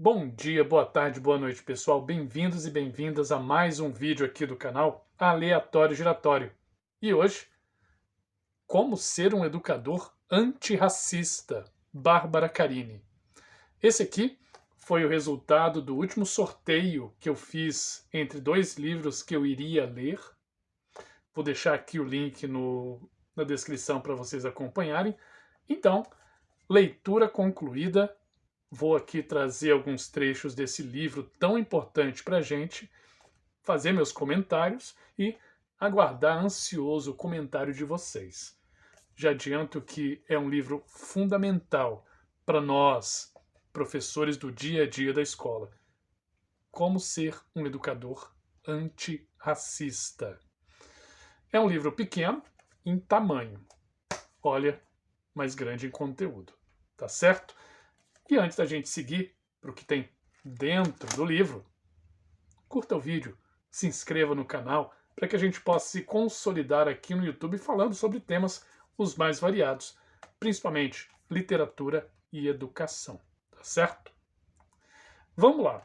Bom dia, boa tarde, boa noite, pessoal. Bem-vindos e bem-vindas a mais um vídeo aqui do canal Aleatório Giratório. E hoje, como ser um educador antirracista, Bárbara Carini. Esse aqui foi o resultado do último sorteio que eu fiz entre dois livros que eu iria ler. Vou deixar aqui o link na descrição para vocês acompanharem. Então, leitura concluída. Vou aqui trazer alguns trechos desse livro tão importante para a gente, fazer meus comentários e aguardar ansioso o comentário de vocês. Já adianto que é um livro fundamental para nós, professores do dia a dia da escola. Como ser um educador antirracista. É um livro pequeno em tamanho, olha, mas grande em conteúdo, tá certo? E antes da gente seguir para o que tem dentro do livro, curta o vídeo, se inscreva no canal para que a gente possa se consolidar aqui no YouTube falando sobre temas os mais variados, principalmente literatura e educação, tá certo? Vamos lá.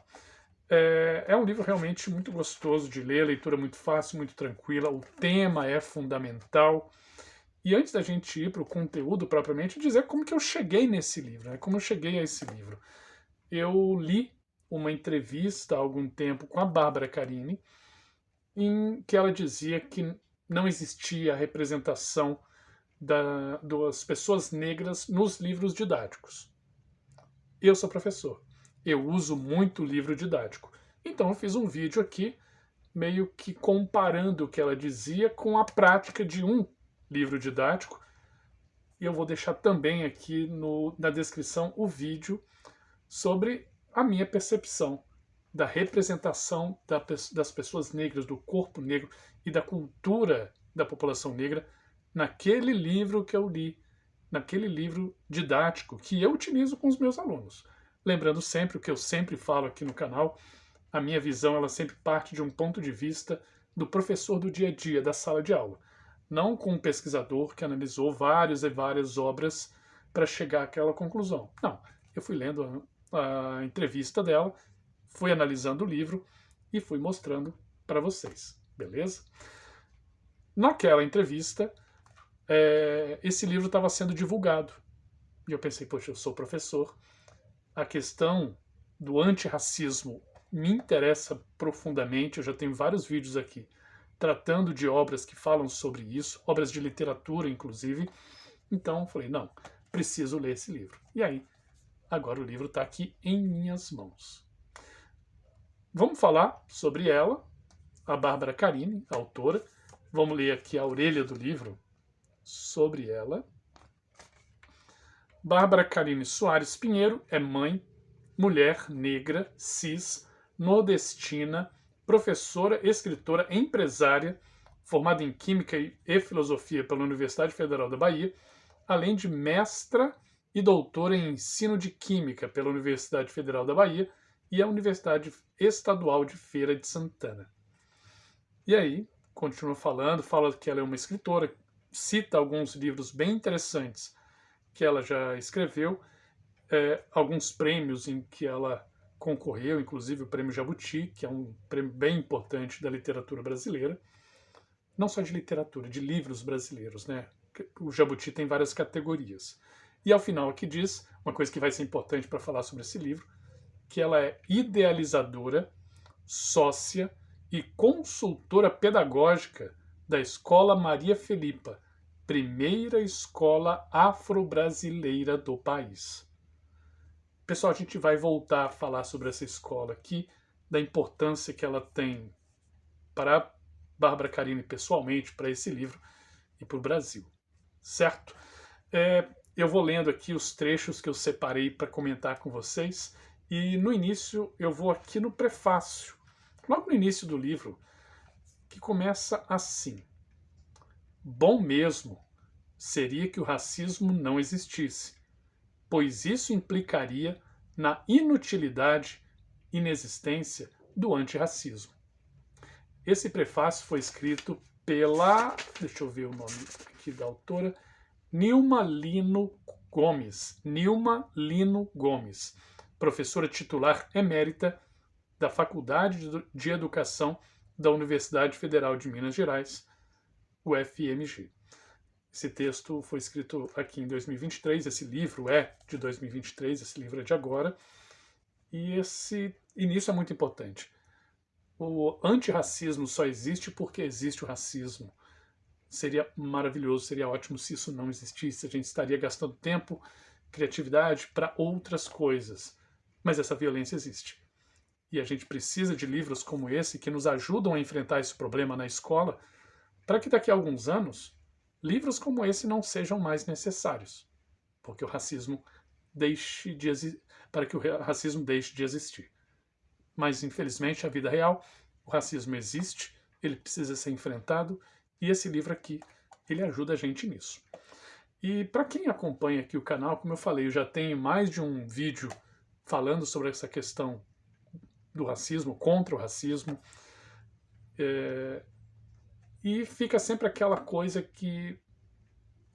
É um livro realmente muito gostoso de ler, leitura muito fácil, muito tranquila, o tema é fundamental. E antes da gente ir para o conteúdo propriamente, dizer como que eu cheguei nesse livro, né? Como eu cheguei a esse livro. Eu li uma entrevista há algum tempo com a Bárbara Carini, em que ela dizia que não existia representação das pessoas negras nos livros didáticos. Eu sou professor, eu uso muito livro didático, então eu fiz um vídeo aqui meio que comparando o que ela dizia com a prática de um livro didático, e eu vou deixar também aqui na descrição o vídeo sobre a minha percepção da representação das pessoas negras, do corpo negro e da cultura da população negra naquele livro que eu li, naquele livro didático que eu utilizo com os meus alunos. Lembrando sempre o que eu sempre falo aqui no canal, a minha visão ela sempre parte de um ponto de vista do professor do dia a dia, da sala de aula. Não com um pesquisador que analisou várias e várias obras para chegar àquela conclusão. Não, eu fui lendo a entrevista dela, fui analisando o livro e fui mostrando para vocês, beleza? Naquela entrevista, esse livro estava sendo divulgado. E eu pensei, poxa, eu sou professor, a questão do antirracismo me interessa profundamente, eu já tenho vários vídeos aqui tratando de obras que falam sobre isso, obras de literatura, inclusive. Então, eu falei, não, preciso ler esse livro. E aí, agora o livro está aqui em minhas mãos. Vamos falar sobre ela, a Bárbara Carini, a autora. Vamos ler aqui a orelha do livro sobre ela. Bárbara Carini Soares Pinheiro é mãe, mulher negra, cis, nordestina, professora, escritora, empresária, formada em Química e Filosofia pela Universidade Federal da Bahia, além de mestra e doutora em Ensino de Química pela Universidade Federal da Bahia e a Universidade Estadual de Feira de Santana. E aí, continua falando, fala que ela é uma escritora, cita alguns livros bem interessantes que ela já escreveu, alguns prêmios em que ela concorreu, inclusive o Prêmio Jabuti, que é um prêmio bem importante da literatura brasileira, não só de literatura, de livros brasileiros, né? O Jabuti tem várias categorias. E ao final aqui diz, uma coisa que vai ser importante para falar sobre esse livro, que ela é idealizadora, sócia e consultora pedagógica da Escola Maria Felipa, primeira escola afro-brasileira do país. Pessoal, a gente vai voltar a falar sobre essa escola aqui, da importância que ela tem para a Bárbara Carini pessoalmente, para esse livro e para o Brasil, certo? Eu vou lendo aqui os trechos que eu separei para comentar com vocês, e no início eu vou aqui no prefácio, logo no início do livro, que começa assim. Bom mesmo seria que o racismo não existisse, pois isso implicaria na inutilidade, inexistência do antirracismo. Esse prefácio foi escrito pela, deixa eu ver o nome aqui da autora, Nilma Lino Gomes. Nilma Lino Gomes. professora titular emérita da Faculdade de Educação da Universidade Federal de Minas Gerais, UFMG. Esse texto foi escrito aqui em 2023, esse livro é de 2023, esse livro é de agora, e esse início é muito importante. O antirracismo só existe porque existe o racismo. Seria maravilhoso, seria ótimo se isso não existisse, a gente estaria gastando tempo, criatividade para outras coisas. Mas essa violência existe. E a gente precisa de livros como esse que nos ajudam a enfrentar esse problema na escola, para que daqui a alguns anos livros como esse não sejam mais necessários, porque o racismo para que o racismo deixe de existir. Mas infelizmente a vida real, o racismo existe, ele precisa ser enfrentado, e esse livro aqui, ele ajuda a gente nisso. E para quem acompanha aqui o canal, como eu falei, eu já tenho mais de um vídeo falando sobre essa questão do racismo, contra o racismo, e fica sempre aquela coisa que,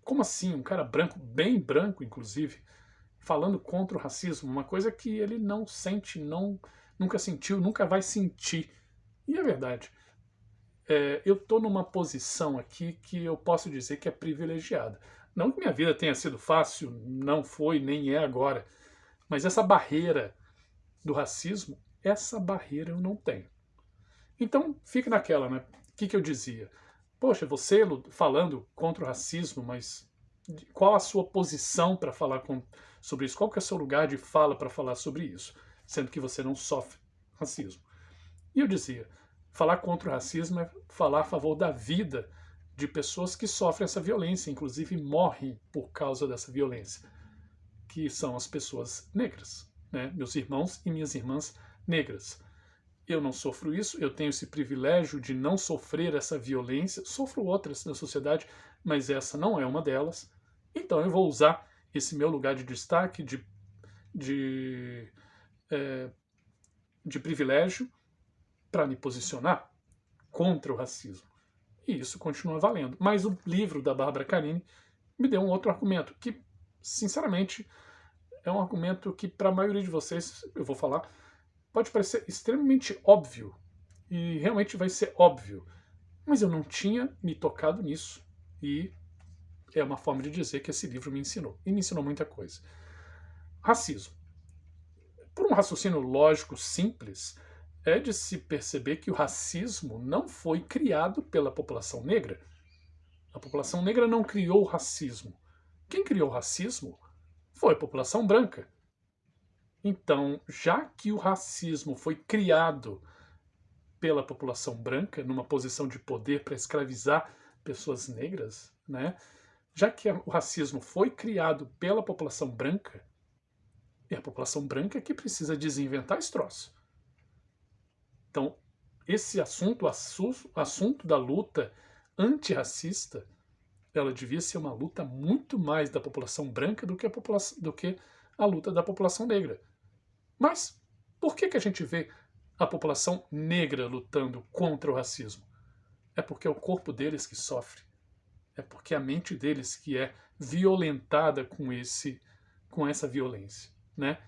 como assim, um cara branco, bem branco inclusive, falando contra o racismo, uma coisa que ele não sente, nunca sentiu, nunca vai sentir. E é verdade. Eu estou numa posição aqui que eu posso dizer que é privilegiada. Não que minha vida tenha sido fácil, não foi, nem é agora, mas essa barreira do racismo, essa barreira eu não tenho. Então, fica naquela, né? O que eu dizia? Poxa, você falando contra o racismo, mas qual a sua posição para falar sobre isso? Qual que é o seu lugar de fala para falar sobre isso? Sendo que você não sofre racismo. E eu dizia, falar contra o racismo é falar a favor da vida de pessoas que sofrem essa violência, inclusive morrem por causa dessa violência, que são as pessoas negras, né? Meus irmãos e minhas irmãs negras. Eu não sofro isso, eu tenho esse privilégio de não sofrer essa violência, sofro outras na sociedade, mas essa não é uma delas. Então eu vou usar esse meu lugar de destaque, de privilégio, para me posicionar contra o racismo. E isso continua valendo. Mas o livro da Bárbara Carini me deu um outro argumento, que, sinceramente, é um argumento que, para a maioria de vocês, eu vou falar, pode parecer extremamente óbvio, e realmente vai ser óbvio, mas eu não tinha me tocado nisso, e é uma forma de dizer que esse livro me ensinou, e me ensinou muita coisa. Racismo. Por um raciocínio lógico simples, é de se perceber que o racismo não foi criado pela população negra. A população negra não criou o racismo. Quem criou o racismo foi a população branca. Então, já que o racismo foi criado pela população branca, numa posição de poder para escravizar pessoas negras, né? Já que o racismo foi criado pela população branca, é a população branca que precisa desinventar esse troço. Então, esse assunto, o assunto da luta antirracista, ela devia ser uma luta muito mais da população branca do que a luta da população negra. Mas por que a gente vê a população negra lutando contra o racismo? É porque é o corpo deles que sofre. É porque é a mente deles que é violentada com essa violência, né?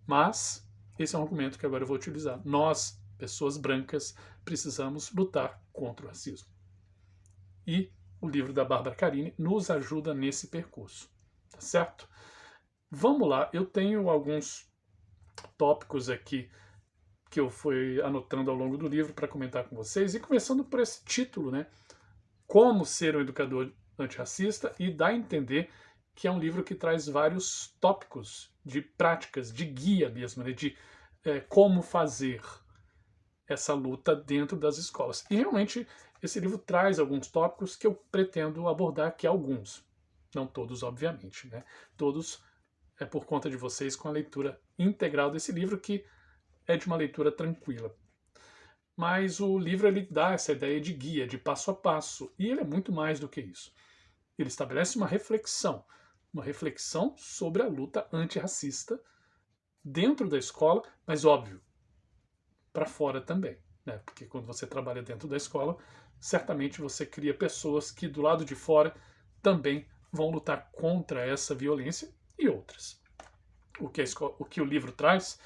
Mas esse é um argumento que agora eu vou utilizar. Nós, pessoas brancas, precisamos lutar contra o racismo. E o livro da Bárbara Carini nos ajuda nesse percurso, tá certo? Vamos lá, eu tenho alguns tópicos aqui que eu fui anotando ao longo do livro para comentar com vocês, e começando por esse título, né? Como ser um educador antirracista, e dá a entender que é um livro que traz vários tópicos de práticas, de guia mesmo, né? De como fazer essa luta dentro das escolas. E realmente esse livro traz alguns tópicos que eu pretendo abordar aqui, alguns. Não todos, obviamente, né? Todos é por conta de vocês com a leitura integral desse livro, que é de uma leitura tranquila. Mas o livro ele dá essa ideia de guia, de passo a passo, e ele é muito mais do que isso. Ele estabelece uma reflexão sobre a luta antirracista dentro da escola, mas óbvio, para fora também, né? Porque quando você trabalha dentro da escola, certamente você cria pessoas que do lado de fora também vão lutar contra essa violência e outras. o que o livro traz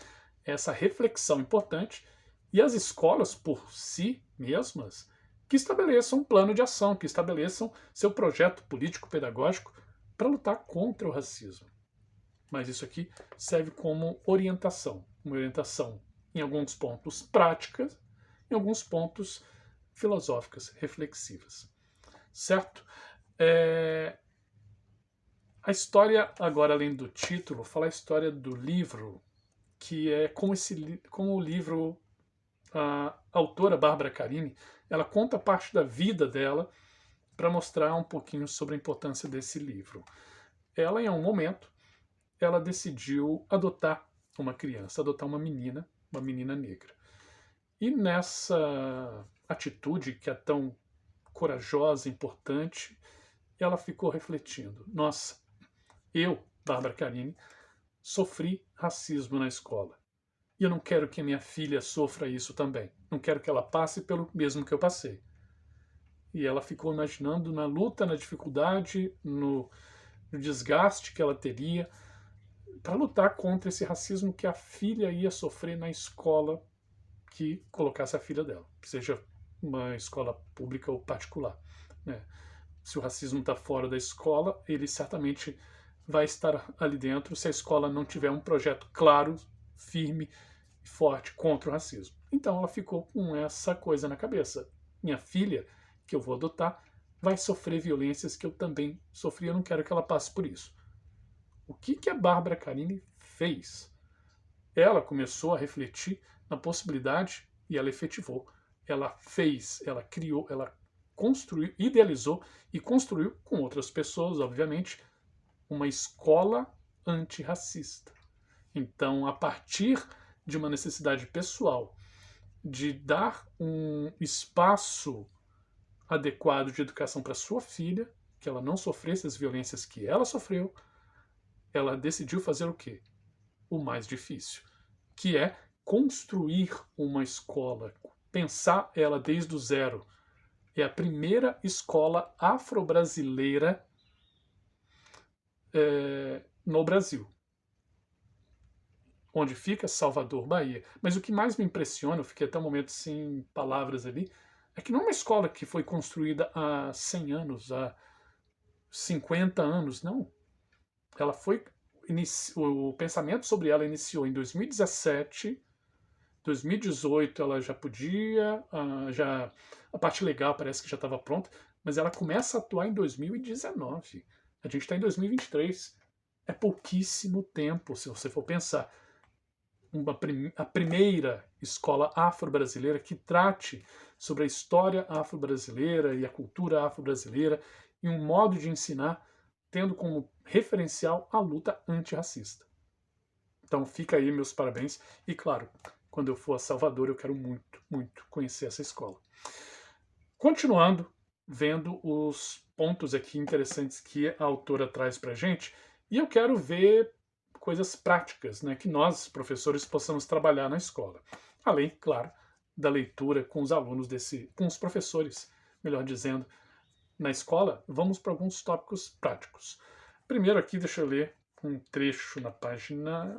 é essa reflexão importante, e as escolas, por si mesmas, que estabeleçam um plano de ação, que estabeleçam seu projeto político-pedagógico para lutar contra o racismo. Mas isso aqui serve como orientação, uma orientação em alguns pontos práticas, em alguns pontos filosóficas, reflexivas. Certo? A história, agora além do título, fala a história do livro, que é como o livro, a autora Bárbara Carini, ela conta parte da vida dela para mostrar um pouquinho sobre a importância desse livro. Ela, em um momento, ela decidiu adotar uma criança, adotar uma menina negra. E nessa atitude que é tão corajosa, importante, ela ficou refletindo. Nossa, eu, Bárbara Carini, sofri racismo na escola. E eu não quero que minha filha sofra isso também. Não quero que ela passe pelo mesmo que eu passei. E ela ficou imaginando na luta, na dificuldade, no desgaste que ela teria para lutar contra esse racismo que a filha ia sofrer na escola que colocasse a filha dela, seja uma escola pública ou particular. Né? Se o racismo está fora da escola, ele certamente vai estar ali dentro se a escola não tiver um projeto claro, firme e forte contra o racismo. Então ela ficou com essa coisa na cabeça. Minha filha, que eu vou adotar, vai sofrer violências que eu também sofri, eu não quero que ela passe por isso. O que a Bárbara Carini fez? Ela começou a refletir na possibilidade e ela efetivou. Ela fez, ela criou, ela construiu, idealizou e construiu com outras pessoas, obviamente, uma escola antirracista. Então, a partir de uma necessidade pessoal de dar um espaço adequado de educação para sua filha, que ela não sofresse as violências que ela sofreu, ela decidiu fazer o quê? O mais difícil, que é construir uma escola, pensar ela desde o zero. É a primeira escola afro-brasileira no Brasil. Onde fica Salvador, Bahia. Mas o que mais me impressiona, eu fiquei até um momento sem palavras ali, é que não é uma escola que foi construída há 100 anos, há 50 anos, não. Ela foi o pensamento sobre ela iniciou em 2017, 2018 ela já podia, a parte legal parece que já estava pronta, mas ela começa a atuar em 2019. A gente está em 2023. É pouquíssimo tempo, se você for pensar. A primeira escola afro-brasileira que trate sobre a história afro-brasileira e a cultura afro-brasileira e um modo de ensinar tendo como referencial a luta antirracista. Então fica aí meus parabéns e, claro, quando eu for a Salvador eu quero muito, muito conhecer essa escola. Continuando, vendo os pontos aqui interessantes que a autora traz para a gente, e eu quero ver coisas práticas, né, que nós, professores, possamos trabalhar na escola. Além, claro, da leitura com os alunos com os professores, melhor dizendo, na escola, vamos para alguns tópicos práticos. Primeiro aqui, deixa eu ler um trecho na página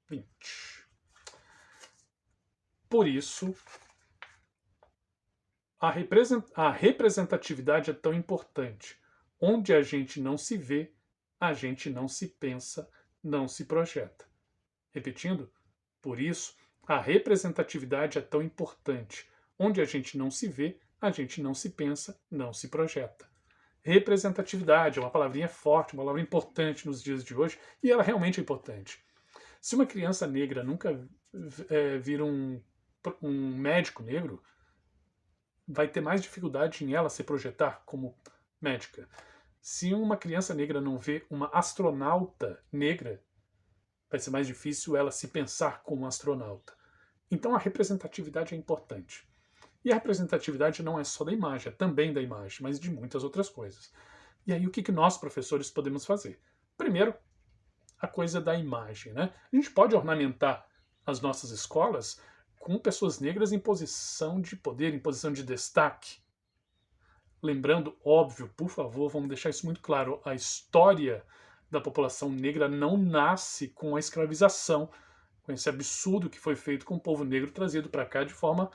20. Por isso, a representatividade é tão importante. Onde a gente não se vê, a gente não se pensa, não se projeta. Repetindo, por isso, a representatividade é tão importante. Onde a gente não se vê, a gente não se pensa, não se projeta. Representatividade é uma palavrinha forte, uma palavra importante nos dias de hoje, e ela realmente é importante. Se uma criança negra nunca vir um médico negro, vai ter mais dificuldade em ela se projetar como médica. Se uma criança negra não vê uma astronauta negra, vai ser mais difícil ela se pensar como astronauta. Então a representatividade é importante. E a representatividade não é só da imagem, é também da imagem, mas de muitas outras coisas. E aí o que nós, professores, podemos fazer? Primeiro, a coisa da imagem. Né? A gente pode ornamentar as nossas escolas com pessoas negras em posição de poder, em posição de destaque. Lembrando, óbvio, por favor, vamos deixar isso muito claro, a história da população negra não nasce com a escravização, com esse absurdo que foi feito com o povo negro trazido para cá de forma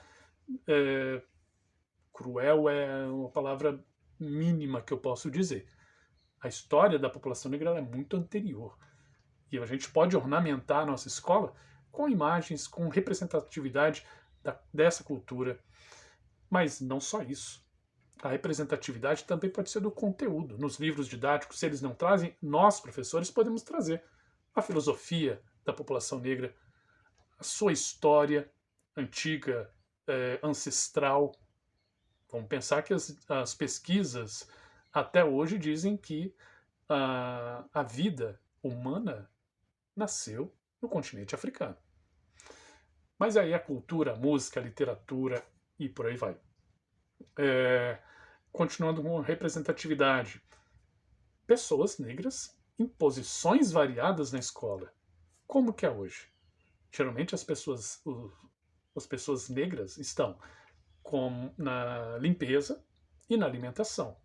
cruel, é uma palavra mínima que eu posso dizer. A história da população negra é muito anterior. E a gente pode ornamentar a nossa escola com imagens, com representatividade dessa cultura. Mas não só isso. A representatividade também pode ser do conteúdo. Nos livros didáticos, se eles não trazem, nós, professores, podemos trazer a filosofia da população negra, a sua história antiga, ancestral. Vamos pensar que as pesquisas até hoje dizem que a vida humana nasceu no continente africano. Mas aí a cultura, a música, a literatura e por aí vai. Continuando com a representatividade. Pessoas negras em posições variadas na escola. Como que é hoje? Geralmente as pessoas negras estão na limpeza e na alimentação.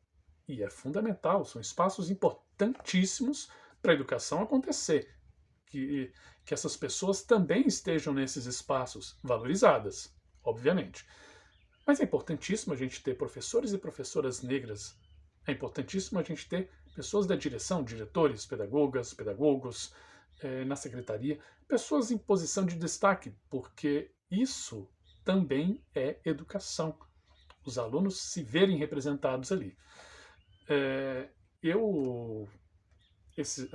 E é fundamental, são espaços importantíssimos para a educação acontecer. Que essas pessoas também estejam nesses espaços, valorizadas, obviamente. Mas é importantíssimo a gente ter professores e professoras negras. É importantíssimo a gente ter pessoas da direção, diretores, pedagogas, pedagogos, na secretaria, pessoas em posição de destaque, porque isso também é educação. Os alunos se verem representados ali. Eu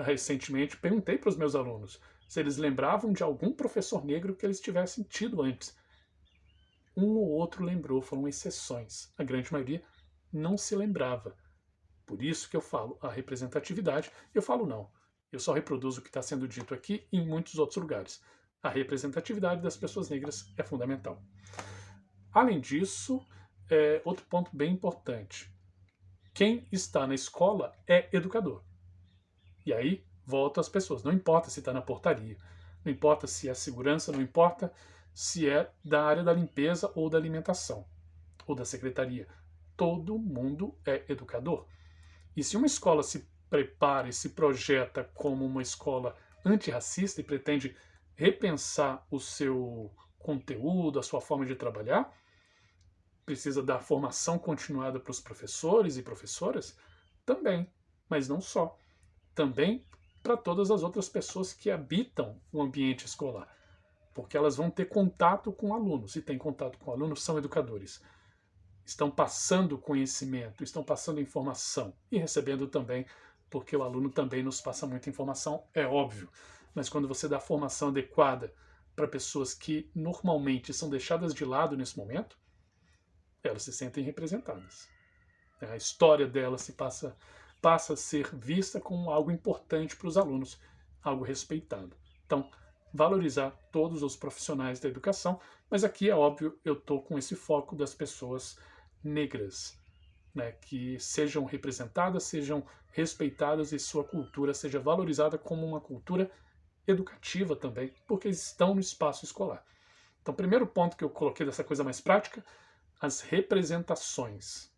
recentemente perguntei para os meus alunos se eles lembravam de algum professor negro que eles tivessem tido antes. Um ou outro lembrou, foram exceções. A grande maioria não se lembrava. Por isso que eu falo a representatividade. Eu falo não. Eu só reproduzo o que está sendo dito aqui e em muitos outros lugares. A representatividade das pessoas negras é fundamental. Além disso, outro ponto bem importante. Quem está na escola é educador. E aí, volta às pessoas. Não importa se está na portaria, não importa se é segurança, não importa se é da área da limpeza ou da alimentação, ou da secretaria. Todo mundo é educador. E se uma escola se prepara e se projeta como uma escola antirracista e pretende repensar o seu conteúdo, a sua forma de trabalhar, precisa dar formação continuada para os professores e professoras? Também, mas não só. Também para todas as outras pessoas que habitam o ambiente escolar, porque elas vão ter contato com alunos. Se tem contato com alunos, são educadores. Estão passando conhecimento, estão passando informação e recebendo também, porque o aluno também nos passa muita informação, é óbvio. Mas quando você dá formação adequada para pessoas que normalmente são deixadas de lado nesse momento, elas se sentem representadas. A história delas se passa a ser vista como algo importante para os alunos, algo respeitado. Então, valorizar todos os profissionais da educação, mas aqui é óbvio, eu estou com esse foco das pessoas negras, né, que sejam representadas, sejam respeitadas e sua cultura seja valorizada como uma cultura educativa também, porque eles estão no espaço escolar. Então, primeiro ponto que eu coloquei dessa coisa mais prática, as representações.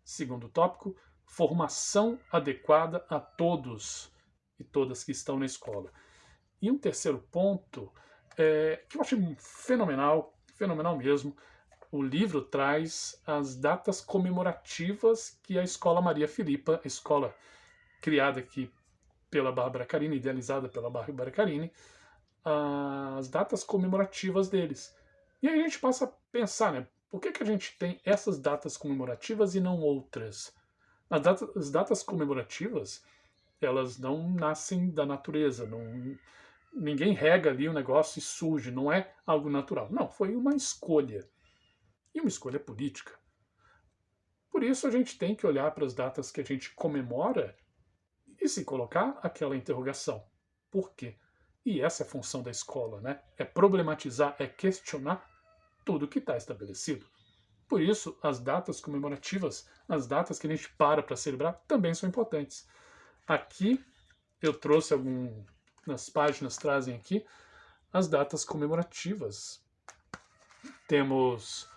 Segundo tópico, formação adequada a todos e todas que estão na escola. E um terceiro ponto, que eu achei fenomenal mesmo, o livro traz as datas comemorativas que a Escola Maria Filipa, a escola criada aqui pela Bárbara Carini, idealizada pela Bárbara Carini, as datas comemorativas deles. E aí a gente passa a pensar, né? Por que a gente tem essas datas comemorativas e não outras? As datas comemorativas, elas não nascem da natureza, ninguém rega ali o negócio e surge, não é algo natural. Não, foi uma escolha. E uma escolha política. Por isso a gente tem que olhar para as datas que a gente comemora e se colocar aquela interrogação. Por quê? E essa é a função da escola, né? É problematizar, é questionar tudo que está estabelecido. Por isso, as datas comemorativas, as datas que a gente para celebrar, também são importantes. Aqui, eu trouxe nas páginas trazem aqui, as datas comemorativas. Temos,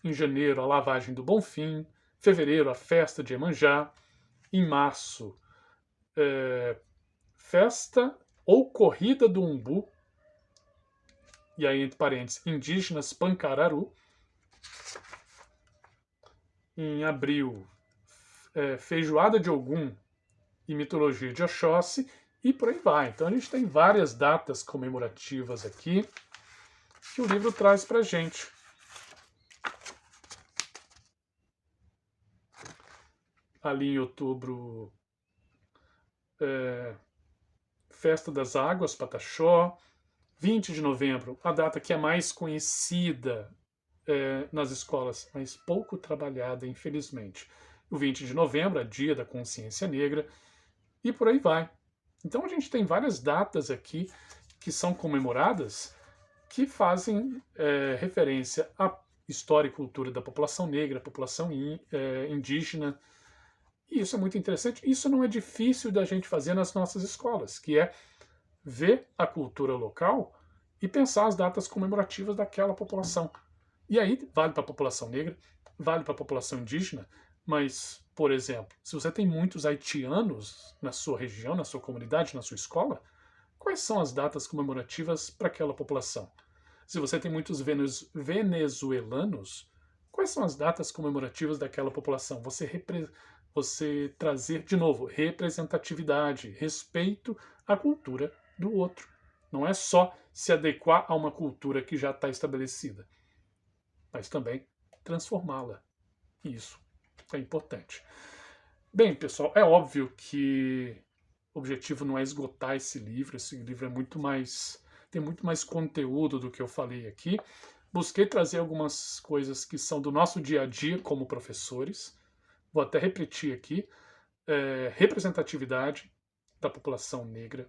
em janeiro, a lavagem do Bonfim, fevereiro, a festa de Iemanjá, em março, Festa ou Corrida do Umbu, e aí entre parênteses, Indígenas Pancararu. Em abril, Feijoada de Ogum e Mitologia de Oxóssi, e por aí vai. Então a gente tem várias datas comemorativas aqui que o livro traz para a gente. Ali em outubro, Festa das Águas, Pataxó. 20 de novembro, a data que é mais conhecida nas escolas, mas pouco trabalhada, infelizmente. O 20 de novembro é Dia da Consciência Negra, e por aí vai. Então a gente tem várias datas aqui que são comemoradas que fazem referência à história e cultura da população negra, população indígena. E isso é muito interessante. Isso não é difícil da gente fazer nas nossas escolas, que é ver a cultura local e pensar as datas comemorativas daquela população. E aí vale para a população negra, vale para a população indígena, mas, por exemplo, se você tem muitos haitianos na sua região, na sua comunidade, na sua escola, quais são as datas comemorativas para aquela população? Se você tem muitos venezuelanos, quais são as datas comemorativas daquela população? Você trazer, de novo, representatividade, respeito à cultura do outro. Não é só se adequar a uma cultura que já está estabelecida, mas também transformá-la. Isso é importante. Bem, pessoal, é óbvio que o objetivo não é esgotar esse livro é muito mais, tem muito mais conteúdo do que eu falei aqui. Busquei trazer algumas coisas que são do nosso dia a dia como professores. Vou até repetir aqui: representatividade da população negra,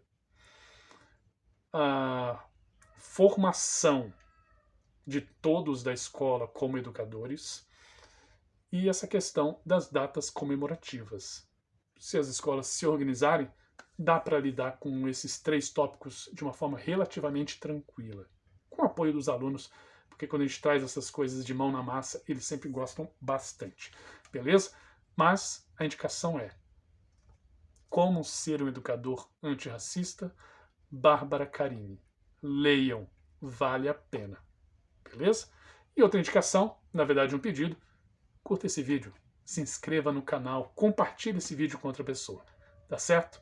a formação de todos da escola como educadores e essa questão das datas comemorativas. Se as escolas se organizarem, dá para lidar com esses 3 tópicos de uma forma relativamente tranquila, com o apoio dos alunos, porque quando a gente traz essas coisas de mão na massa, eles sempre gostam bastante, beleza? Mas a indicação é Como Ser um Educador Antirracista, Bárbara Carini. Leiam, vale a pena. Beleza? E outra indicação, na verdade um pedido, curta esse vídeo, se inscreva no canal, compartilhe esse vídeo com outra pessoa. Tá certo?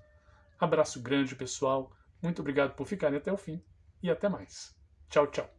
Abraço grande, pessoal. Muito obrigado por ficarem até o fim e até mais. Tchau, tchau.